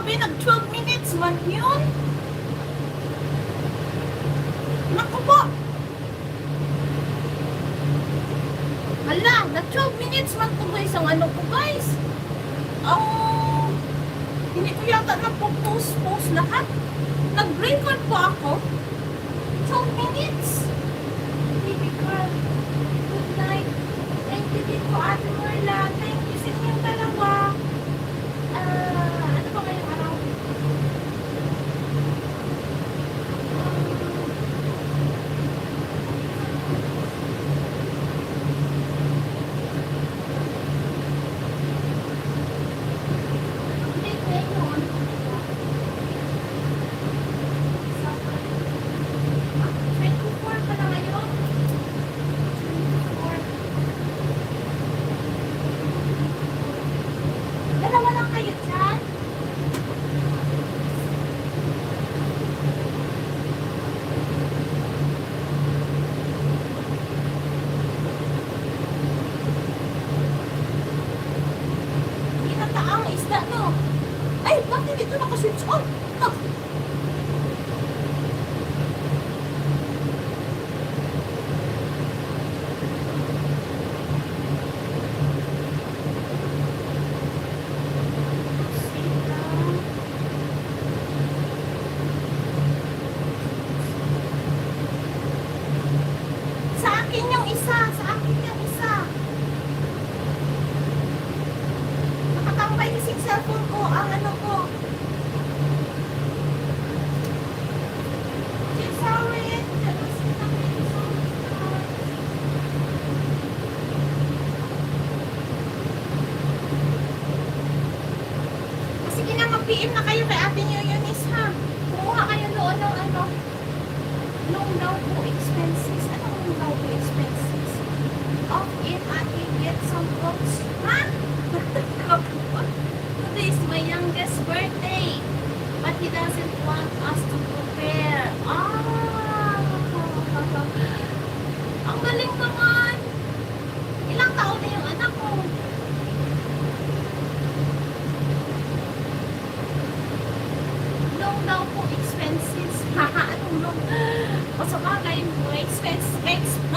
Grabe, nag 12 minutes man yun. Naku po. Hala, nag 12 minutes man to guys. Ang ano ko guys. Hindi ko yata nagpo-post lahat. Nag-record po ako. 12 minutes. Baby girl. Good night. Thank you din po, Ate Marla. Thank you sa inyong dalawa. Ano ba kayong araw? Update ngayon. 24 pa na ngayon. 24. Dalawa lang kayo dyan? Hindi nataang isda, no? Ay, bakit dito naka-switch on? Ah. Sa akin yung isa. Sa akin yung isa. Nakatambay kasing cellphone ko. Ang ano ko. Sorry. Sige na, mag-PM na kayo kay Ate New Eunice, ha? Kumuha kayo noon ng ano. Loan daw po expenses. Ano loan daw po expenses? Off if I can get some clothes. Ha? Today is my youngest birthday. But he doesn't want us to prepare. Ang galing naman. Ilang taon na yung anak mo? Loan daw po expenses. Haha, anong loan? O sa bagay mo,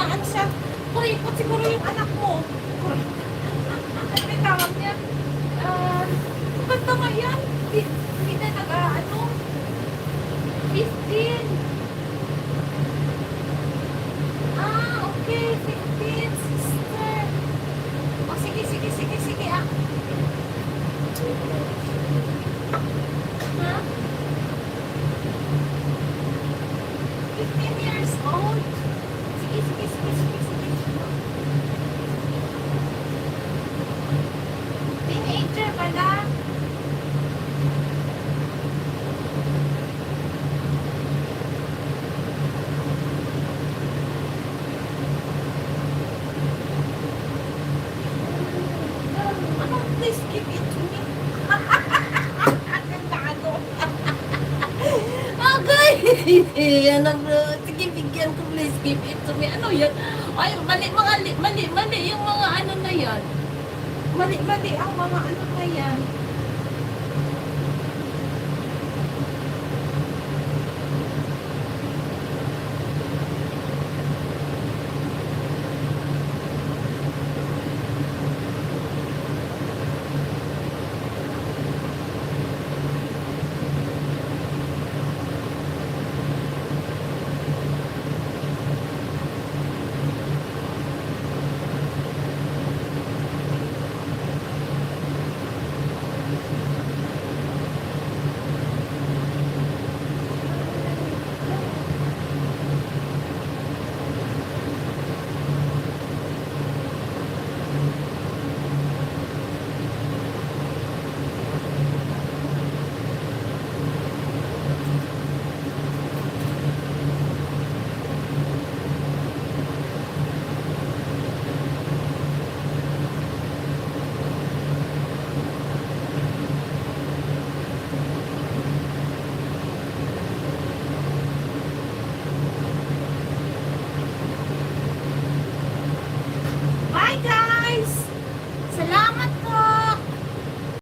ano siya? Kuripot siguro yung anak mo. Ano yung tawag niya? Maganda nga yan. Hindi na nag-ano? 15. Okay. 15, sister. O, sige. Ha? 15 years old. Sige. Teenager pala. Ano, please give it to me. Ang tago. Okay. Sige, bigyan ko, please give it to me. Ano yan? Ay, mali yung mga ano na yan. Mali ang mga ano na yan.